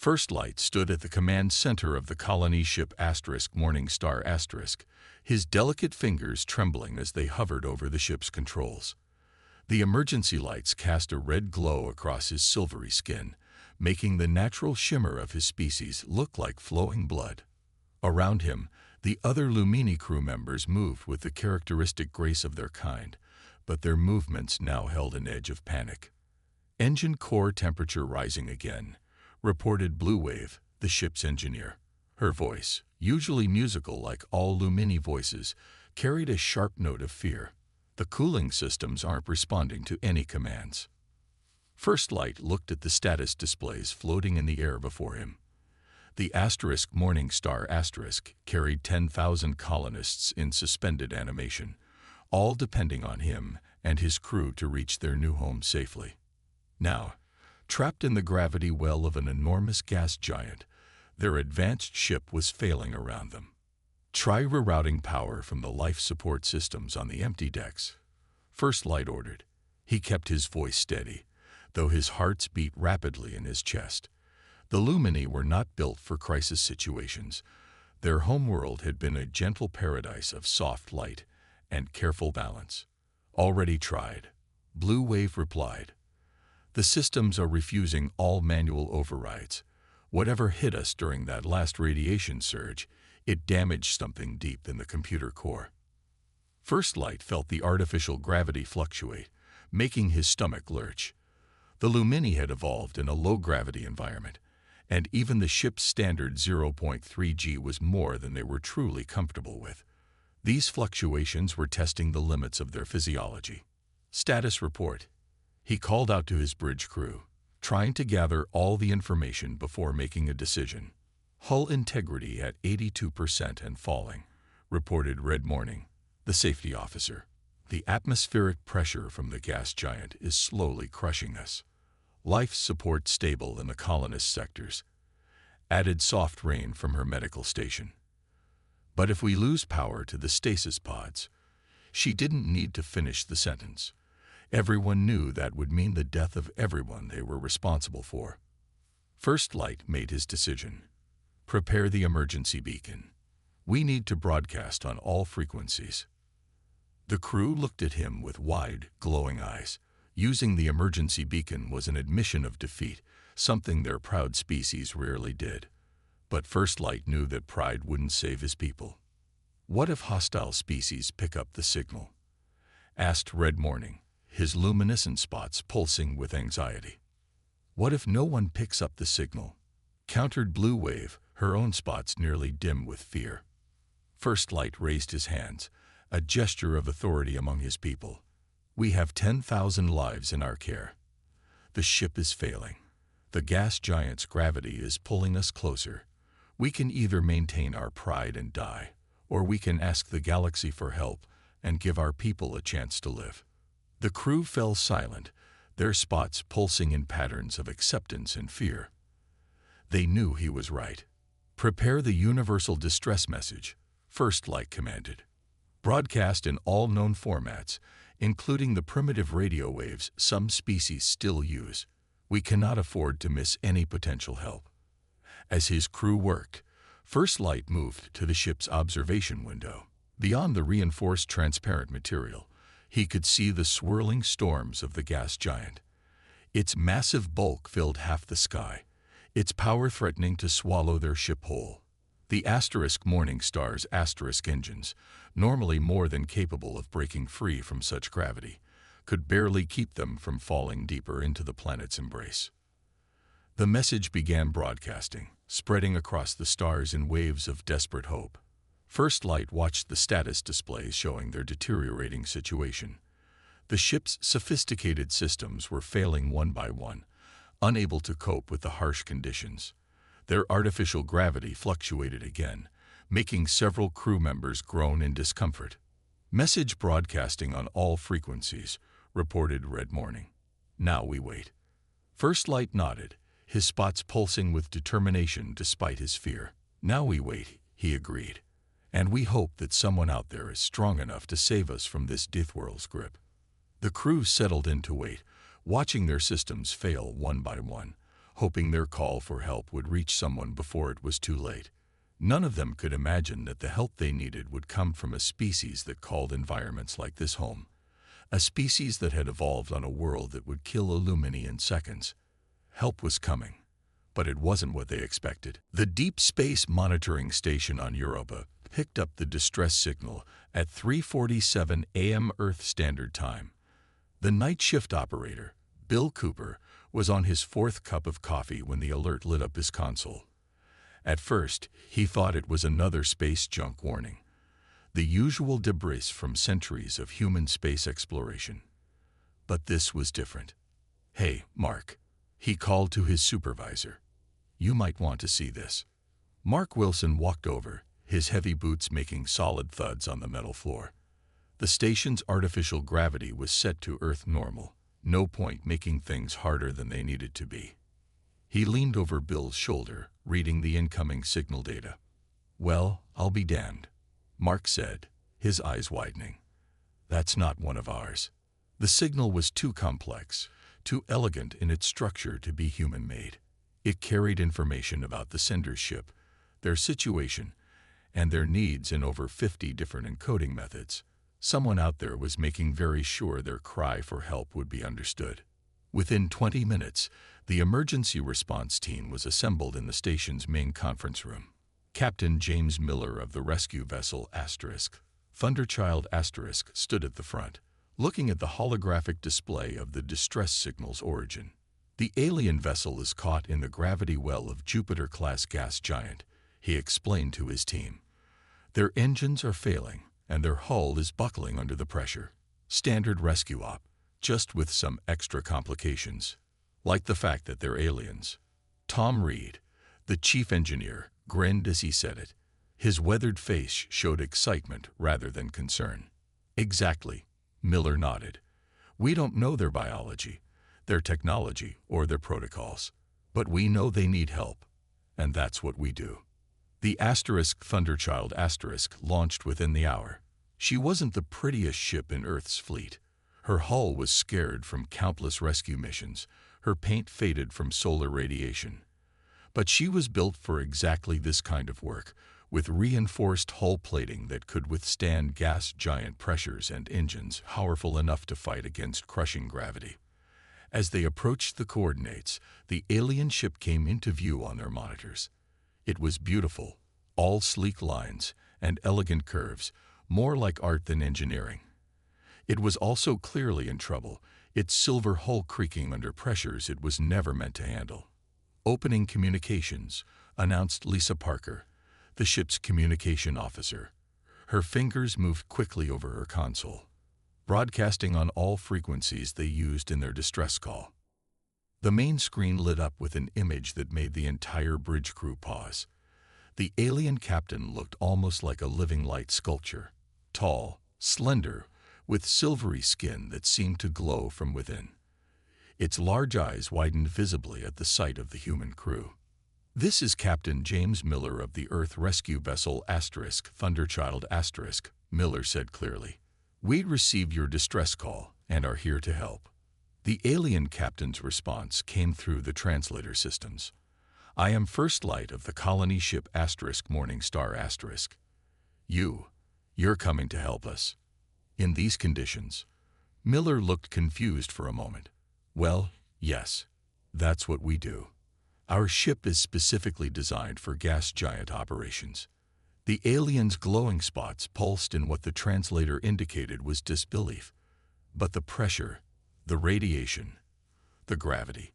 First Light stood at the command center of the colony ship Morningstar*, his delicate fingers trembling as they hovered over the ship's controls. The emergency lights cast a red glow across his silvery skin, making the natural shimmer of his species look like flowing blood. Around him, the other Lumini crew members moved with the characteristic grace of their kind, but their movements now held an edge of panic. "Engine core temperature rising again," reported Blue Wave, the ship's engineer. Her voice, usually musical like all Lumini voices, carried a sharp note of fear. "The cooling systems aren't responding to any commands." First Light looked at the status displays floating in the air before him. The Morningstar* carried 10,000 colonists in suspended animation, all depending on him and his crew to reach their new home safely. Now, trapped in the gravity well of an enormous gas giant, their advanced ship was failing around them. "Try rerouting power from the life support systems on the empty decks," First Light ordered. He kept his voice steady, though his heart beat rapidly in his chest. The Lumini were not built for crisis situations. Their homeworld had been a gentle paradise of soft light and careful balance. "Already tried," Blue Wave replied. "The systems are refusing all manual overrides. Whatever hit us during that last radiation surge, it damaged something deep in the computer core." First Light felt the artificial gravity fluctuate, making his stomach lurch. The Lumini had evolved in a low-gravity environment, and even the ship's standard 0.3 G was more than they were truly comfortable with. These fluctuations were testing the limits of their physiology. "Status report." He called out to his bridge crew, trying to gather all the information before making a decision. "Hull integrity at 82% and falling," reported Red Morning, the safety officer. "The atmospheric pressure from the gas giant is slowly crushing us. Life support stable in the colonist sectors," added Soft Rain from her medical station. "But if we lose power to the stasis pods..." She didn't need to finish the sentence. Everyone knew that would mean the death of everyone they were responsible for. First Light made his decision. "Prepare the emergency beacon. We need to broadcast on all frequencies." The crew looked at him with wide, glowing eyes. Using the emergency beacon was an admission of defeat, something their proud species rarely did. But First Light knew that pride wouldn't save his people. "What if hostile species pick up the signal?" asked Red Morning, his luminescent spots pulsing with anxiety. "What if no one picks up the signal?" countered Blue Wave, her own spots nearly dim with fear. First Light raised his hands, a gesture of authority among his people. "We have 10,000 lives in our care. The ship is failing. The gas giant's gravity is pulling us closer. We can either maintain our pride and die, or we can ask the galaxy for help and give our people a chance to live." The crew fell silent, their spots pulsing in patterns of acceptance and fear. They knew he was right. "Prepare the universal distress message," First Light commanded. "Broadcast in all known formats, including the primitive radio waves some species still use. We cannot afford to miss any potential help." As his crew worked, First Light moved to the ship's observation window. Beyond the reinforced transparent material, he could see the swirling storms of the gas giant. Its massive bulk filled half the sky, its power threatening to swallow their ship whole. The Morningstar's engines, normally more than capable of breaking free from such gravity, could barely keep them from falling deeper into the planet's embrace. The message began broadcasting, spreading across the stars in waves of desperate hope. First Light watched the status displays showing their deteriorating situation. The ship's sophisticated systems were failing one by one, unable to cope with the harsh conditions. Their artificial gravity fluctuated again, making several crew members groan in discomfort. "Message broadcasting on all frequencies," reported Red Morning. "Now we wait." First Light nodded, his spots pulsing with determination despite his fear. "Now we wait," he agreed. "And we hope that someone out there is strong enough to save us from this Deathworld's grip." The crew settled in to wait, watching their systems fail one by one, hoping their call for help would reach someone before it was too late. None of them could imagine that the help they needed would come from a species that called environments like this home. A species that had evolved on a world that would kill Illumini in seconds. Help was coming, but it wasn't what they expected. The Deep Space Monitoring Station on Europa picked up the distress signal at 3:47 a.m. Earth Standard Time. The night shift operator, Bill Cooper, was on his fourth cup of coffee when the alert lit up his console. At first, he thought it was another space junk warning, the usual debris from centuries of human space exploration. But this was different. "Hey, Mark," he called to his supervisor. "You might want to see this." Mark Wilson walked over, his heavy boots making solid thuds on the metal floor. The station's artificial gravity was set to Earth normal, no point making things harder than they needed to be. He leaned over Bill's shoulder, reading the incoming signal data. "Well, I'll be damned," Mark said, his eyes widening. "That's not one of ours." The signal was too complex, too elegant in its structure to be human-made. It carried information about the sender's ship, their situation, and their needs in over 50 different encoding methods. Someone out there was making very sure their cry for help would be understood. Within 20 minutes, the emergency response team was assembled in the station's main conference room. Captain James Miller of the rescue vessel Thunderchild stood at the front, looking at the holographic display of the distress signal's origin. "The alien vessel is caught in the gravity well of Jupiter-class gas giant," he explained to his team. "Their engines are failing, and their hull is buckling under the pressure. Standard rescue op, just with some extra complications, like the fact that they're aliens." Tom Reed, the chief engineer, grinned as he said it. His weathered face showed excitement rather than concern. "Exactly," Miller nodded. "We don't know their biology, their technology, or their protocols, but we know they need help, and that's what we do." The Thunderchild launched within the hour. She wasn't the prettiest ship in Earth's fleet. Her hull was scarred from countless rescue missions, her paint faded from solar radiation. But she was built for exactly this kind of work, with reinforced hull plating that could withstand gas giant pressures and engines powerful enough to fight against crushing gravity. As they approached the coordinates, the alien ship came into view on their monitors. It was beautiful, all sleek lines and elegant curves, more like art than engineering. It was also clearly in trouble, its silver hull creaking under pressures it was never meant to handle. "Opening communications," announced Lisa Parker, the ship's communication officer. Her fingers moved quickly over her console, broadcasting on all frequencies they used in their distress call. The main screen lit up with an image that made the entire bridge crew pause. The alien captain looked almost like a living light sculpture, tall, slender, with silvery skin that seemed to glow from within. Its large eyes widened visibly at the sight of the human crew. "This is Captain James Miller of the Earth rescue vessel Thunderchild*, Miller said clearly. "We received your distress call and are here to help." The alien captain's response came through the translator systems. "I am First Light of the colony ship Morningstar*. You're coming to help us. In these conditions?" Miller looked confused for a moment. "Well, yes. That's what we do. Our ship is specifically designed for gas giant operations." The alien's glowing spots pulsed in what the translator indicated was disbelief. "But the pressure, the radiation, the gravity.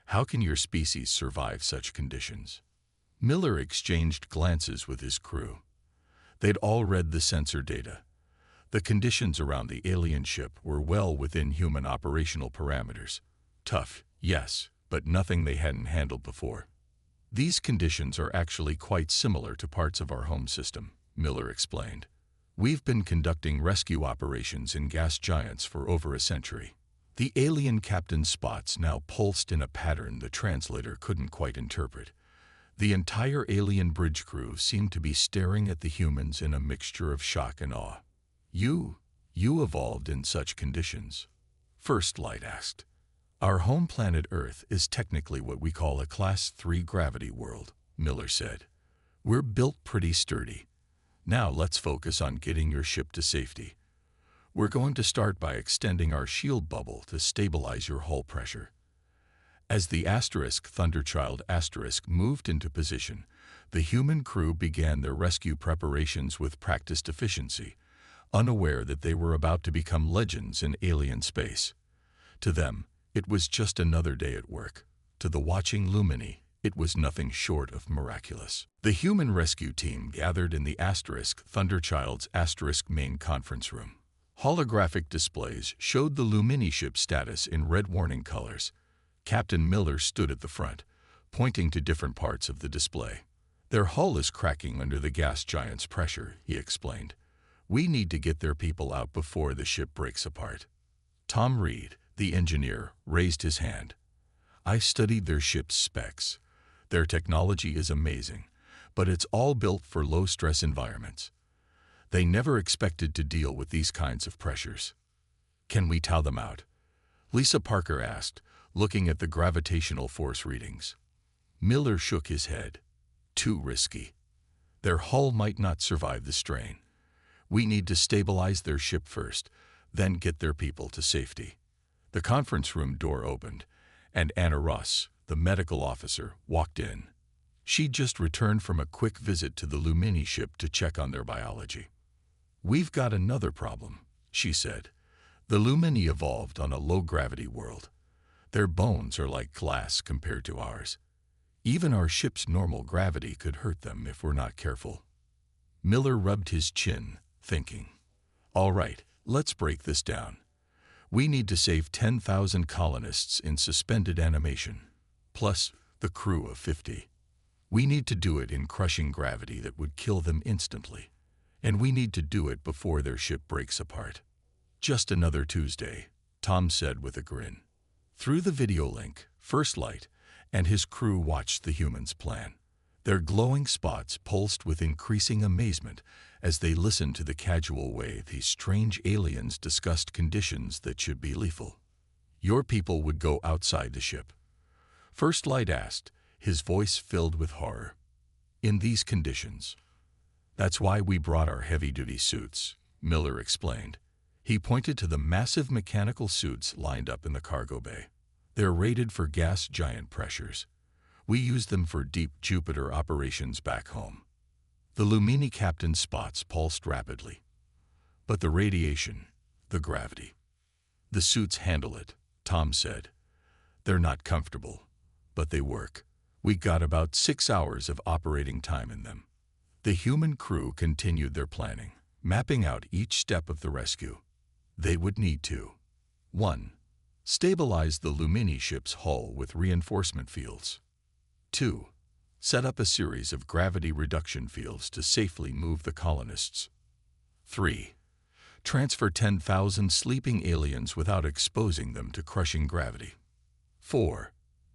How can your species survive such conditions?" Miller exchanged glances with his crew. They'd all read the sensor data. The conditions around the alien ship were well within human operational parameters. Tough, yes, but nothing they hadn't handled before. "These conditions are actually quite similar to parts of our home system," Miller explained. "We've been conducting rescue operations in gas giants for over a century." The alien captain's spots now pulsed in a pattern the translator couldn't quite interpret. The entire alien bridge crew seemed to be staring at the humans in a mixture of shock and awe. You evolved in such conditions?" First Light asked. Our home planet Earth is technically what we call a Class 3 gravity world, Miller said. We're built pretty sturdy. Now let's focus on getting your ship to safety. We're going to start by extending our shield bubble to stabilize your hull pressure. As the Thunderchild moved into position, the human crew began their rescue preparations with practiced efficiency, unaware that they were about to become legends in alien space. To them, it was just another day at work. To the watching Lumini, it was nothing short of miraculous. The human rescue team gathered in the Thunderchild's main conference room. Holographic displays showed the Lumini ship status in red warning colors. Captain Miller stood at the front, pointing to different parts of the display. Their hull is cracking under the gas giant's pressure, he explained. We need to get their people out before the ship breaks apart. Tom Reed, the engineer, raised his hand. I studied their ship's specs. Their technology is amazing, but it's all built for low-stress environments. They never expected to deal with these kinds of pressures. Can we tow them out? Lisa Parker asked, looking at the gravitational force readings. Miller shook his head. Too risky. Their hull might not survive the strain. We need to stabilize their ship first, then get their people to safety. The conference room door opened, and Anna Russ, the medical officer, walked in. She'd just returned from a quick visit to the Lumini ship to check on their biology. We've got another problem, she said. The Lumini evolved on a low-gravity world. Their bones are like glass compared to ours. Even our ship's normal gravity could hurt them if we're not careful. Miller rubbed his chin, thinking. All right, let's break this down. We need to save 10,000 colonists in suspended animation, plus the crew of 50. We need to do it in crushing gravity that would kill them instantly. And we need to do it before their ship breaks apart. Just another Tuesday, Tom said with a grin. Through the video link, First Light and his crew watched the humans plan. Their glowing spots pulsed with increasing amazement as they listened to the casual way these strange aliens discussed conditions that should be lethal. Your people would go outside the ship? First Light asked, his voice filled with horror. In these conditions. That's why we brought our heavy-duty suits, Miller explained. He pointed to the massive mechanical suits lined up in the cargo bay. They're rated for gas giant pressures. We use them for deep Jupiter operations back home. The Lumini captain's spots pulsed rapidly. But the radiation, the gravity. The suits handle it, Tom said. They're not comfortable, but they work. We got about 6 hours of operating time in them. The human crew continued their planning, mapping out each step of the rescue. They would need to 1. Stabilize the Lumini ship's hull with reinforcement fields. 2. Set up a series of gravity reduction fields to safely move the colonists. 3. Transfer 10,000 sleeping aliens without exposing them to crushing gravity. 4.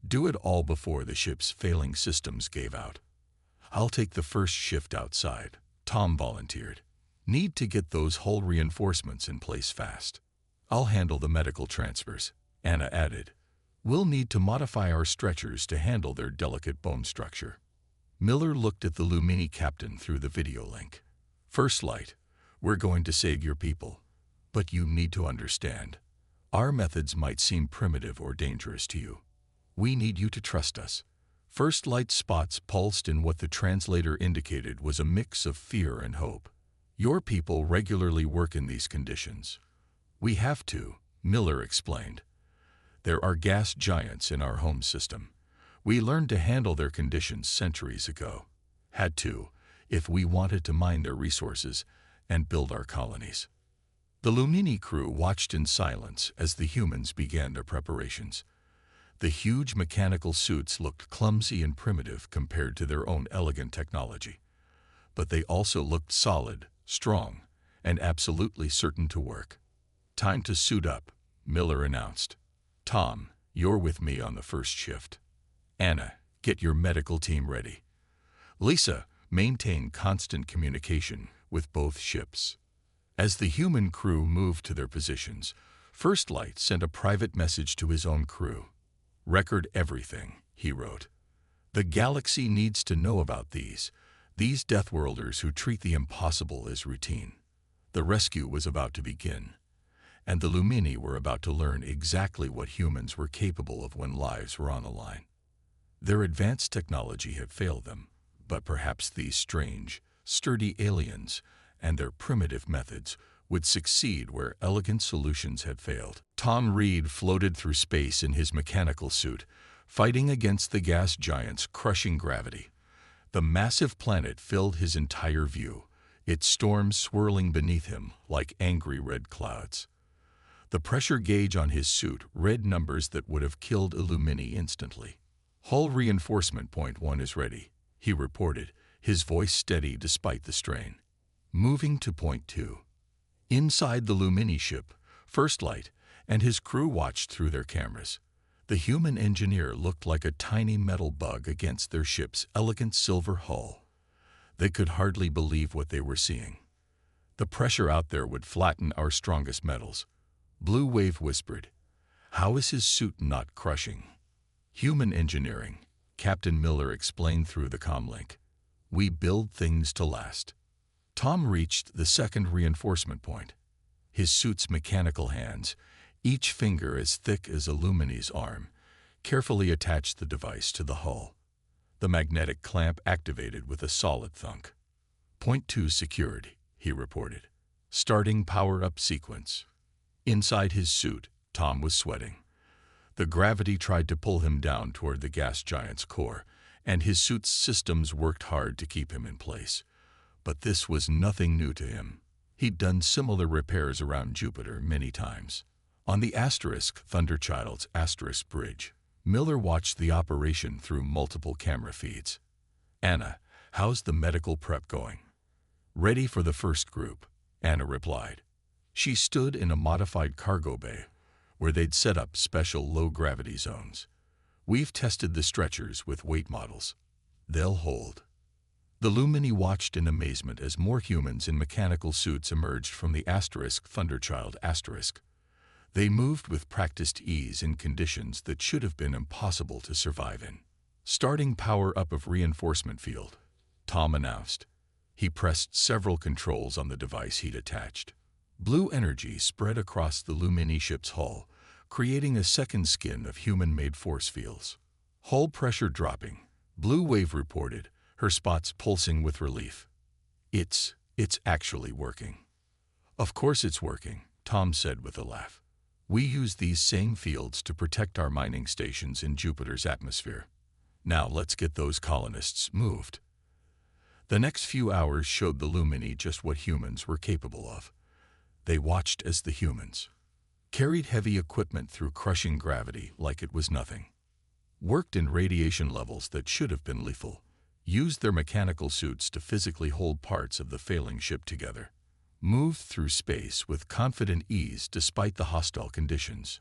Do it all before the ship's failing systems gave out. I'll take the first shift outside, Tom volunteered. Need to get those hull reinforcements in place fast. I'll handle the medical transfers, Anna added. We'll need to modify our stretchers to handle their delicate bone structure. Miller looked at the Lumini captain through the video link. First Light, we're going to save your people. But you need to understand. Our methods might seem primitive or dangerous to you. We need you to trust us. First Light spots pulsed in what the translator indicated was a mix of fear and hope. Your people regularly work in these conditions. We have to, Miller explained. There are gas giants in our home system. We learned to handle their conditions centuries ago. Had to, if we wanted to mine their resources and build our colonies. The Lumini crew watched in silence as the humans began their preparations. The huge mechanical suits looked clumsy and primitive compared to their own elegant technology. But they also looked solid, strong, and absolutely certain to work. Time to suit up, Miller announced. Tom, you're with me on the first shift. Anna, get your medical team ready. Lisa, maintain constant communication with both ships. As the human crew moved to their positions, First Light sent a private message to his own crew. "Record everything," he wrote. "The galaxy needs to know about these Deathworlders who treat the impossible as routine." The rescue was about to begin, and the Lumini were about to learn exactly what humans were capable of when lives were on the line. Their advanced technology had failed them, but perhaps these strange, sturdy aliens and their primitive methods would succeed where elegant solutions had failed. Tom Reed floated through space in his mechanical suit, fighting against the gas giant's crushing gravity. The massive planet filled his entire view, its storms swirling beneath him like angry red clouds. The pressure gauge on his suit read numbers that would have killed a Lumini instantly. "Hull reinforcement point 1 is ready," he reported, his voice steady despite the strain. "Moving to point 2. Inside the Lumini ship, First Light and his crew watched through their cameras. The human engineer looked like a tiny metal bug against their ship's elegant silver hull. They could hardly believe what they were seeing. "The pressure out there would flatten our strongest metals," Blue Wave whispered. "How is his suit not crushing?" "Human engineering," Captain Miller explained through the comlink. "We build things to last." Tom reached the second reinforcement point. His suit's mechanical hands, each finger as thick as a Lumini's arm, carefully attached the device to the hull. The magnetic clamp activated with a solid thunk. "Point 2 secured," he reported. "Starting power-up sequence." Inside his suit, Tom was sweating. The gravity tried to pull him down toward the gas giant's core, and his suit's systems worked hard to keep him in place. But this was nothing new to him. He'd done similar repairs around Jupiter many times. On the Thunderchild's Asterisk Bridge, Miller watched the operation through multiple camera feeds. "Anna, how's the medical prep going?" "Ready for the first group," Anna replied. She stood in a modified cargo bay, where they'd set up special low-gravity zones. "We've tested the stretchers with weight models. They'll hold." The Lumini watched in amazement as more humans in mechanical suits emerged from the Thunderchild Asterisk. They moved with practiced ease in conditions that should have been impossible to survive in. "Starting power-up of reinforcement field," Tom announced. He pressed several controls on the device he'd attached. Blue energy spread across the Lumini ship's hull, creating a second skin of human-made force fields. "Hull pressure dropping," Blue Wave reported, her spots pulsing with relief. It's actually working." "Of course it's working," Tom said with a laugh. "We use these same fields to protect our mining stations in Jupiter's atmosphere. Now let's get those colonists moved." The next few hours showed the Lumini just what humans were capable of. They watched as the humans carried heavy equipment through crushing gravity like it was nothing, worked in radiation levels that should have been lethal, used their mechanical suits to physically hold parts of the failing ship together, moved through space with confident ease despite the hostile conditions.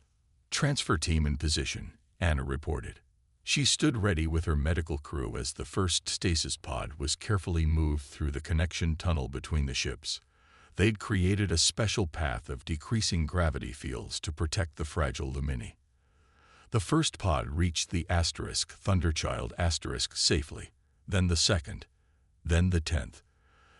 "Transfer team in position," Anna reported. She stood ready with her medical crew as the first stasis pod was carefully moved through the connection tunnel between the ships. They'd created a special path of decreasing gravity fields to protect the fragile Lumini. The first pod reached the Thunderchild Asterisk safely, then the second, then the 10th.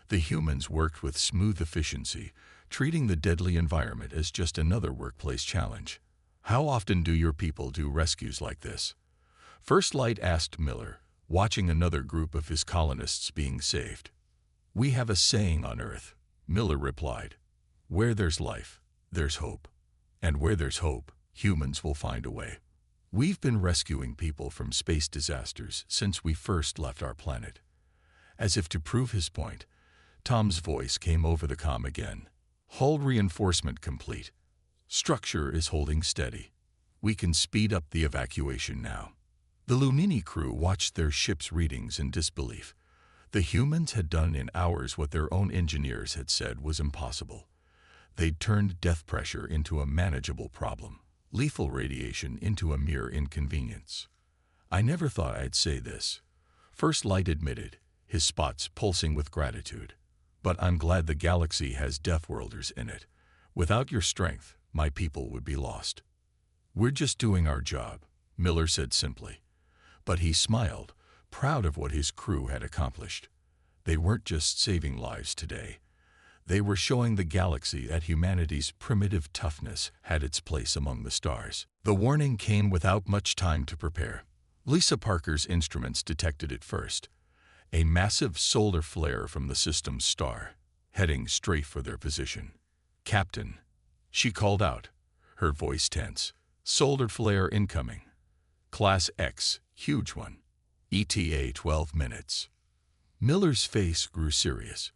The humans worked with smooth efficiency, treating the deadly environment as just another workplace challenge. "How often do your people do rescues like this?" First Light asked Miller, watching another group of his colonists being saved. "We have a saying on Earth," Miller replied. "Where there's life, there's hope. And where there's hope, humans will find a way. We've been rescuing people from space disasters since we first left our planet." As if to prove his point, Tom's voice came over the comm again. "Hull reinforcement complete. Structure is holding steady. We can speed up the evacuation now." The Lumini crew watched their ship's readings in disbelief. The humans had done in hours what their own engineers had said was impossible. They'd turned death pressure into a manageable problem, lethal radiation into a mere inconvenience. "I never thought I'd say this," First Light admitted, his spots pulsing with gratitude. "But I'm glad the galaxy has Deathworlders in it. Without your strength, my people would be lost. We're just doing our job, Miller said simply. But he smiled, proud of what his crew had accomplished. They weren't just saving lives today. They were showing the galaxy that humanity's primitive toughness had its place among the stars. The warning came without much time to prepare. Lisa Parker's instruments detected it first. A massive solar flare from the system's star, heading straight for their position. "Captain," she called out, her voice tense. "Solar flare incoming. Class X, huge one. ETA 12 minutes. Miller's face grew serious.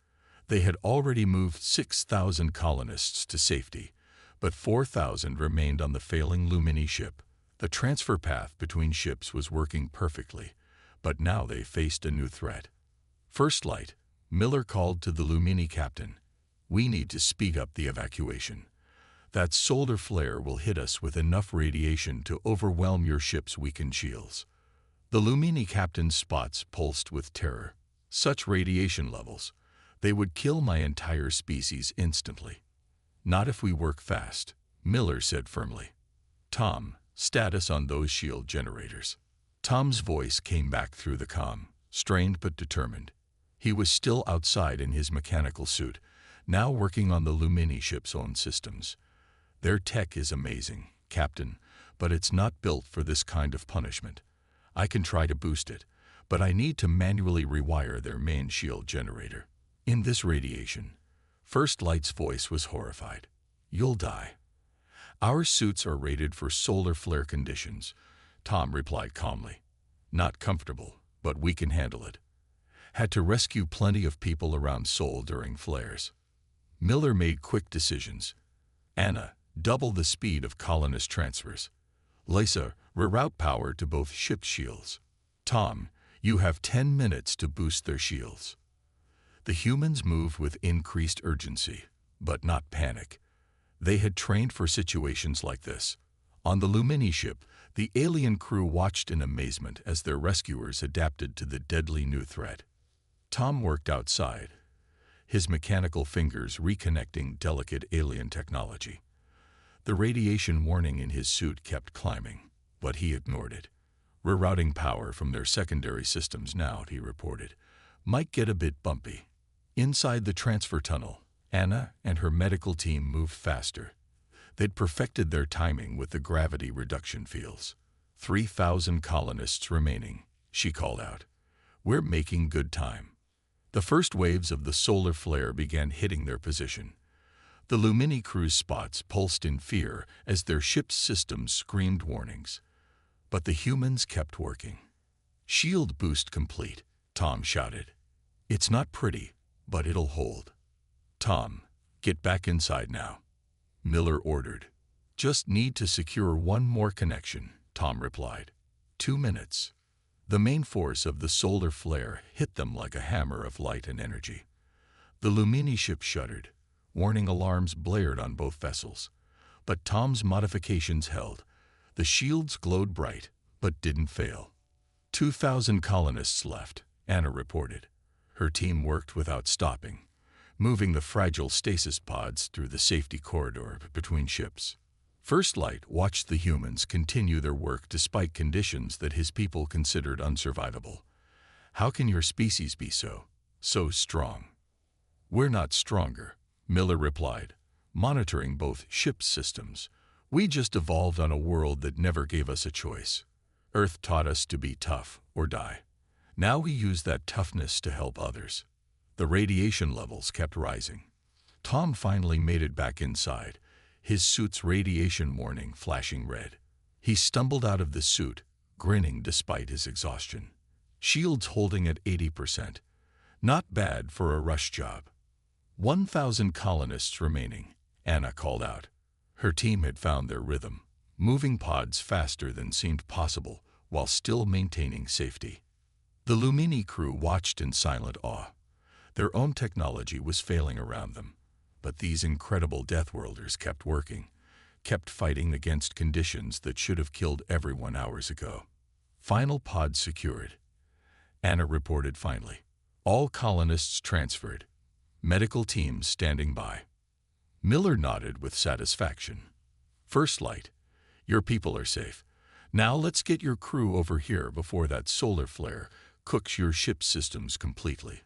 They had already moved 6,000 colonists to safety, but 4,000 remained on the failing Lumini ship. The transfer path between ships was working perfectly, but now they faced a new threat. "First light," Miller called to the Lumini captain. "We need to speed up the evacuation. That solar flare will hit us with enough radiation to overwhelm your ship's weakened shields." The Lumini captain's spots pulsed with terror. Such radiation levels, they would kill my entire species instantly. "Not if we work fast," Miller said firmly. "Tom, status on those shield generators." Tom's voice came back through the comm, strained but determined. He was still outside in his mechanical suit, now working on the Lumini ship's own systems. "Their tech is amazing, Captain, but it's not built for this kind of punishment. I can try to boost it, but I need to manually rewire their main shield generator. In this radiation," First Light's voice was horrified, "you'll die." "Our suits are rated for solar flare conditions," Tom replied calmly. "Not comfortable, but we can handle it. Had to rescue plenty of people around Sol during flares." Miller made quick decisions. "Anna, double the speed of colonist transfers. Lisa, reroute power to both ship shields. Tom, you have 10 minutes to boost their shields." The humans moved with increased urgency, but not panic. They had trained for situations like this. On the Lumini ship, the alien crew watched in amazement as their rescuers adapted to the deadly new threat. Tom worked outside, his mechanical fingers reconnecting delicate alien technology. The radiation warning in his suit kept climbing, but he ignored it. "Rerouting power from their secondary systems now," he reported. "Might get a bit bumpy." Inside the transfer tunnel, Anna and her medical team moved faster. They'd perfected their timing with the gravity reduction fields. 3,000 colonists remaining, she called out. "We're making good time." The first waves of the solar flare began hitting their position. The Lumini crew's spots pulsed in fear as their ship's systems screamed warnings. But the humans kept working. "Shield boost complete," Tom shouted. "It's not pretty, but it'll hold." "Tom, get back inside now," Miller ordered. "Just need to secure one more connection," Tom replied. 2 minutes. The main force of the solar flare hit them like a hammer of light and energy. The Lumini ship shuddered. Warning alarms blared on both vessels. But Tom's modifications held. The shields glowed bright, but didn't fail. 2,000 colonists left, Anna reported. Her team worked without stopping, moving the fragile stasis pods through the safety corridor between ships. First Light watched the humans continue their work despite conditions that his people considered unsurvivable. "How can your species be so strong?" "We're not stronger," Miller replied, monitoring both ship systems. "We just evolved on a world that never gave us a choice. Earth taught us to be tough or die. Now we use that toughness to help others." The radiation levels kept rising. Tom finally made it back inside, his suit's radiation warning flashing red. He stumbled out of the suit, grinning despite his exhaustion. Shields holding at 80%. Not bad for a rush job. 1,000 colonists remaining, Anna called out. Her team had found their rhythm, moving pods faster than seemed possible while still maintaining safety. The Lumini crew watched in silent awe. Their own technology was failing around them, but these incredible Deathworlders kept working, kept fighting against conditions that should have killed everyone hours ago. Final pod secured, Anna reported finally. All colonists transferred. Medical teams standing by. Miller nodded with satisfaction. First Light, your people are safe. Now let's get your crew over here before that solar flare cooks your ship's systems completely.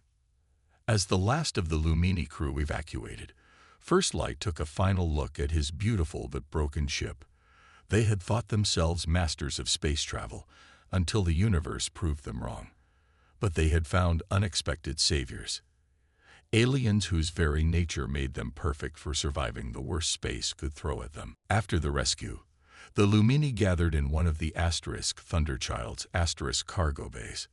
As the last of the Lumini crew evacuated, First Light took a final look at his beautiful but broken ship. They had thought themselves masters of space travel until the universe proved them wrong. But they had found unexpected saviors. Aliens whose very nature made them perfect for surviving the worst space could throw at them. After the rescue, the Lumini gathered in one of the Thunderchild's cargo bays.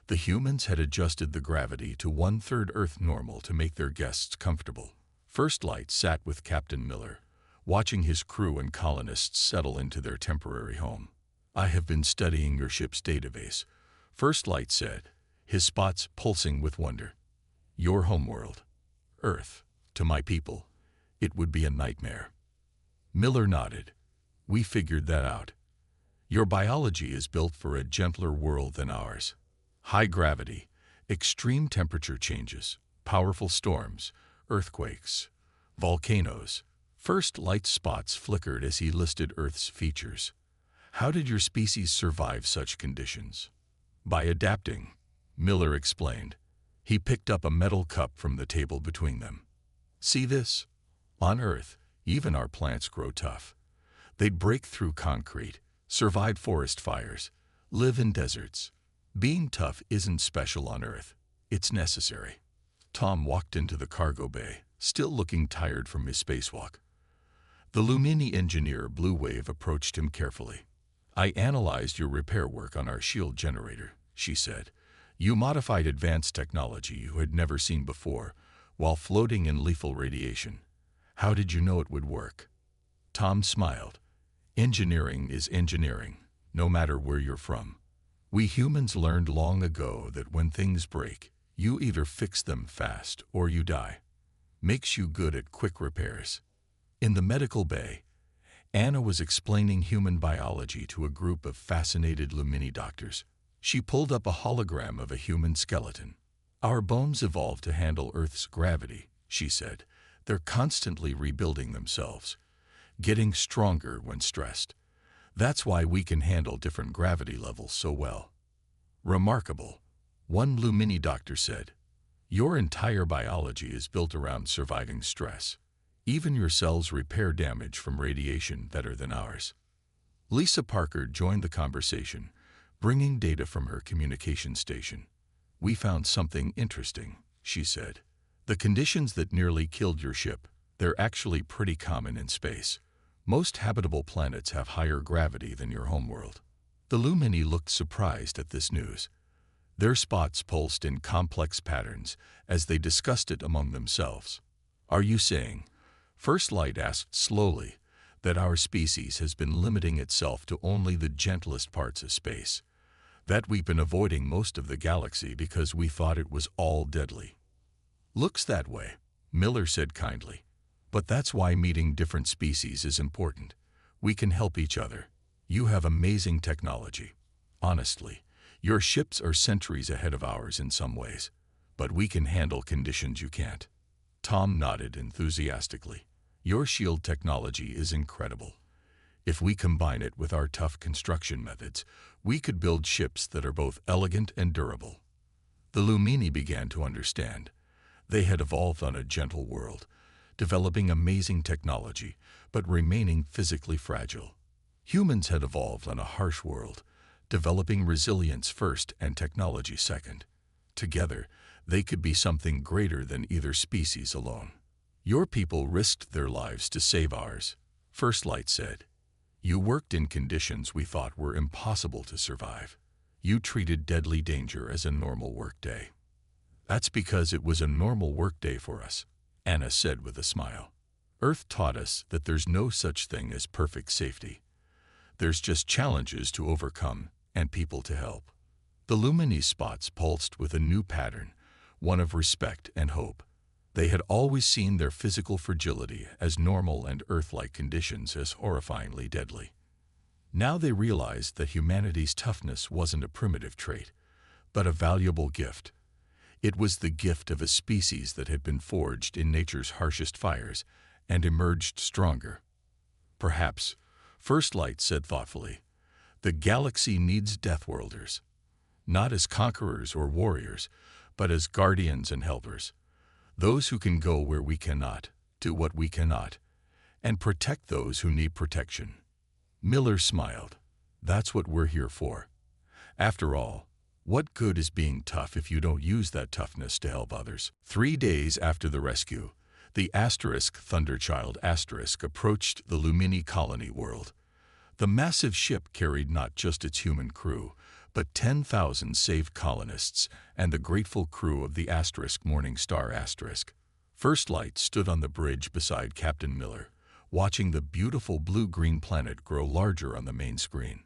The humans had adjusted the gravity to 1/3 Earth normal to make their guests comfortable. First Light sat with Captain Miller, watching his crew and colonists settle into their temporary home. "I have been studying your ship's database," First Light said, his spots pulsing with wonder. "Your homeworld, Earth, to my people, it would be a nightmare." Miller nodded. "We figured that out. Your biology is built for a gentler world than ours. High gravity, extreme temperature changes, powerful storms, earthquakes, volcanoes." First Light's spots flickered as he listed Earth's features. "How did your species survive such conditions?" "By adapting," Miller explained. He picked up a metal cup from the table between them. "See this? On Earth, even our plants grow tough. They'd break through concrete, survive forest fires, live in deserts. Being tough isn't special on Earth. It's necessary." Tom walked into the cargo bay, still looking tired from his spacewalk. The Lumini engineer Blue Wave approached him carefully. "I analyzed your repair work on our shield generator," she said. "You modified advanced technology you had never seen before, while floating in lethal radiation. How did you know it would work?" Tom smiled. "Engineering is engineering, no matter where you're from. We humans learned long ago that when things break, you either fix them fast or you die. Makes you good at quick repairs." In the medical bay, Anna was explaining human biology to a group of fascinated Lumini doctors. She pulled up a hologram of a human skeleton. "Our bones evolved to handle Earth's gravity," she said. "They're constantly rebuilding themselves, getting stronger when stressed. That's why we can handle different gravity levels so well." "Remarkable," one Lumini doctor said. "Your entire biology is built around surviving stress. Even your cells repair damage from radiation better than ours." Lisa Parker joined the conversation, bringing data from her communication station. "We found something interesting," she said. "The conditions that nearly killed your ship, they're actually pretty common in space. Most habitable planets have higher gravity than your homeworld." The Lumini looked surprised at this news. Their spots pulsed in complex patterns as they discussed it among themselves. "Are you saying," First Light asked slowly, "that our species has been limiting itself to only the gentlest parts of space? That we've been avoiding most of the galaxy because we thought it was all deadly?" "Looks that way," Miller said kindly. "But that's why meeting different species is important. We can help each other. You have amazing technology. Honestly, your ships are centuries ahead of ours in some ways, but we can handle conditions you can't." Tom nodded enthusiastically. "Your shield technology is incredible. If we combine it with our tough construction methods, we could build ships that are both elegant and durable." The Lumini began to understand. They had evolved on a gentle world, developing amazing technology, but remaining physically fragile. Humans had evolved on a harsh world, developing resilience first and technology second. Together, they could be something greater than either species alone. "Your people risked their lives to save ours," First Light said. "You worked in conditions we thought were impossible to survive. You treated deadly danger as a normal workday." "That's because it was a normal workday for us," Anna said with a smile. "Earth taught us that there's no such thing as perfect safety. There's just challenges to overcome and people to help." The Lumini spots pulsed with a new pattern, one of respect and hope. They had always seen their physical fragility as normal and Earth-like conditions as horrifyingly deadly. Now they realized that humanity's toughness wasn't a primitive trait, but a valuable gift. It was the gift of a species that had been forged in nature's harshest fires and emerged stronger. Perhaps, First Light said thoughtfully, the galaxy needs Deathworlders, not as conquerors or warriors, but as guardians and helpers, those who can go where we cannot, do what we cannot, and protect those who need protection. Miller smiled. That's what we're here for. After all, what good is being tough if you don't use that toughness to help others? 3 days after the rescue, the Thunderchild approached the Lumini colony world. The massive ship carried not just its human crew, but 10,000 saved colonists and the grateful crew of the Morningstar. First Light stood on the bridge beside Captain Miller, watching the beautiful blue-green planet grow larger on the main screen.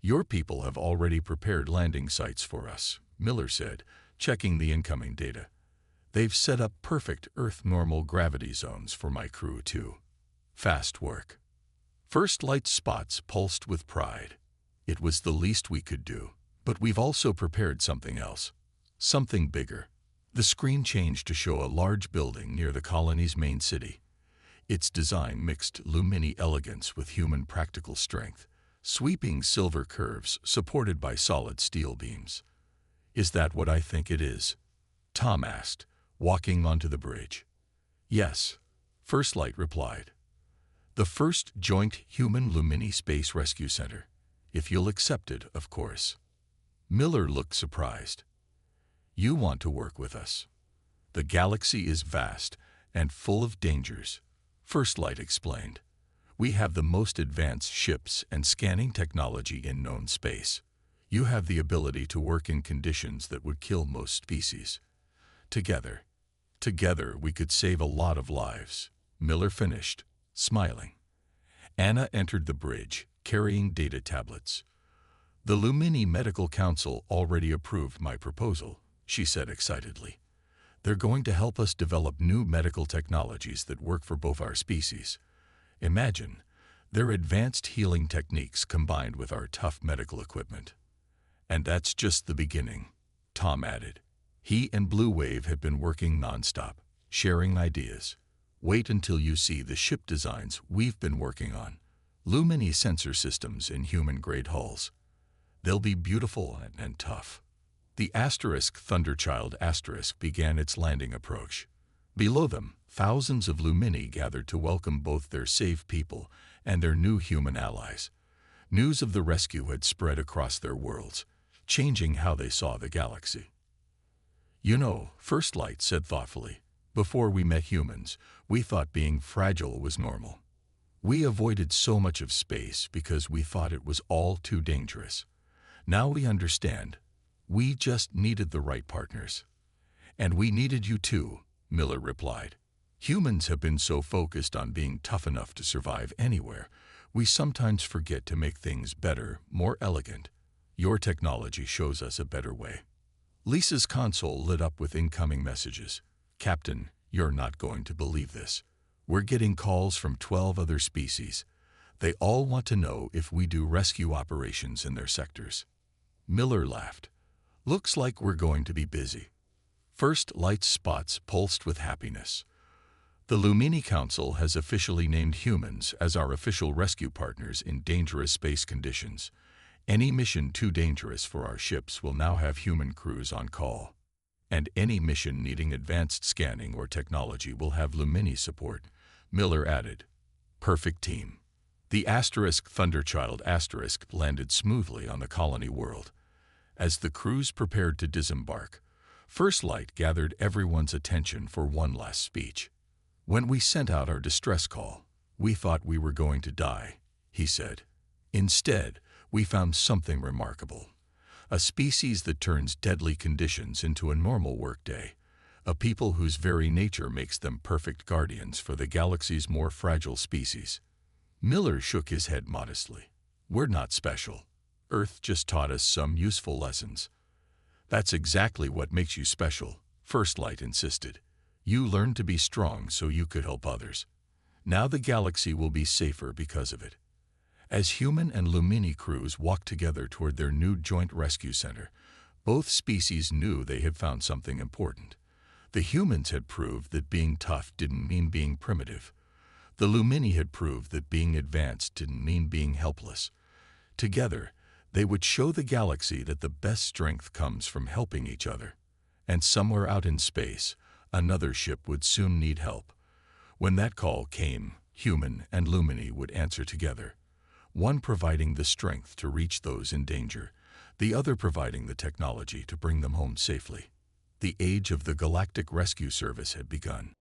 Your people have already prepared landing sites for us, Miller said, checking the incoming data. They've set up perfect Earth-normal gravity zones for my crew, too. Fast work. First Light's spots pulsed with pride. It was the least we could do. But we've also prepared something else. Something bigger. The screen changed to show a large building near the colony's main city. Its design mixed Lumini elegance with human practical strength, sweeping silver curves supported by solid steel beams. Is that what I think it is? Tom asked, walking onto the bridge. Yes, First Light replied. The first joint human Lumini Space Rescue Center, if you'll accept it, of course. Miller looked surprised. You want to work with us. The galaxy is vast and full of dangers, First Light explained. We have the most advanced ships and scanning technology in known space. You have the ability to work in conditions that would kill most species. Together we could save a lot of lives, Miller finished, smiling. Anna entered the bridge, carrying data tablets. The Lumini Medical Council already approved my proposal, she said excitedly. They're going to help us develop new medical technologies that work for both our species. Imagine, their advanced healing techniques combined with our tough medical equipment. And that's just the beginning, Tom added. He and Blue Wave have been working nonstop, sharing ideas. Wait until you see the ship designs we've been working on. Lumini sensor systems in human-grade hulls. They'll be beautiful and tough. The Thunderchild began its landing approach. Below them, thousands of Lumini gathered to welcome both their saved people and their new human allies. News of the rescue had spread across their worlds, changing how they saw the galaxy. You know, First Light said thoughtfully, before we met humans, we thought being fragile was normal. We avoided so much of space because we thought it was all too dangerous. Now we understand. We just needed the right partners. And we needed you too, Miller replied. Humans have been so focused on being tough enough to survive anywhere, we sometimes forget to make things better, more elegant. Your technology shows us a better way. Lisa's console lit up with incoming messages. Captain, you're not going to believe this. We're getting calls from 12 other species. They all want to know if we do rescue operations in their sectors. Miller laughed. Looks like we're going to be busy. First Light's spots pulsed with happiness. The Lumini Council has officially named humans as our official rescue partners in dangerous space conditions. Any mission too dangerous for our ships will now have human crews on call. And any mission needing advanced scanning or technology will have Lumini support, Miller added. Perfect team. The Thunderchild landed smoothly on the colony world. As the crews prepared to disembark, First Light gathered everyone's attention for one last speech. When we sent out our distress call, we thought we were going to die, he said. Instead, we found something remarkable. A species that turns deadly conditions into a normal workday. A people whose very nature makes them perfect guardians for the galaxy's more fragile species. Miller shook his head modestly. We're not special. Earth just taught us some useful lessons. That's exactly what makes you special, First Light insisted. You learned to be strong so you could help others. Now the galaxy will be safer because of it. As human and Lumini crews walked together toward their new joint rescue center, both species knew they had found something important. The humans had proved that being tough didn't mean being primitive. The Lumini had proved that being advanced didn't mean being helpless. Together, they would show the galaxy that the best strength comes from helping each other. And somewhere out in space, another ship would soon need help. When that call came, Human and Lumini would answer together, one providing the strength to reach those in danger, the other providing the technology to bring them home safely. The age of the Galactic Rescue Service had begun.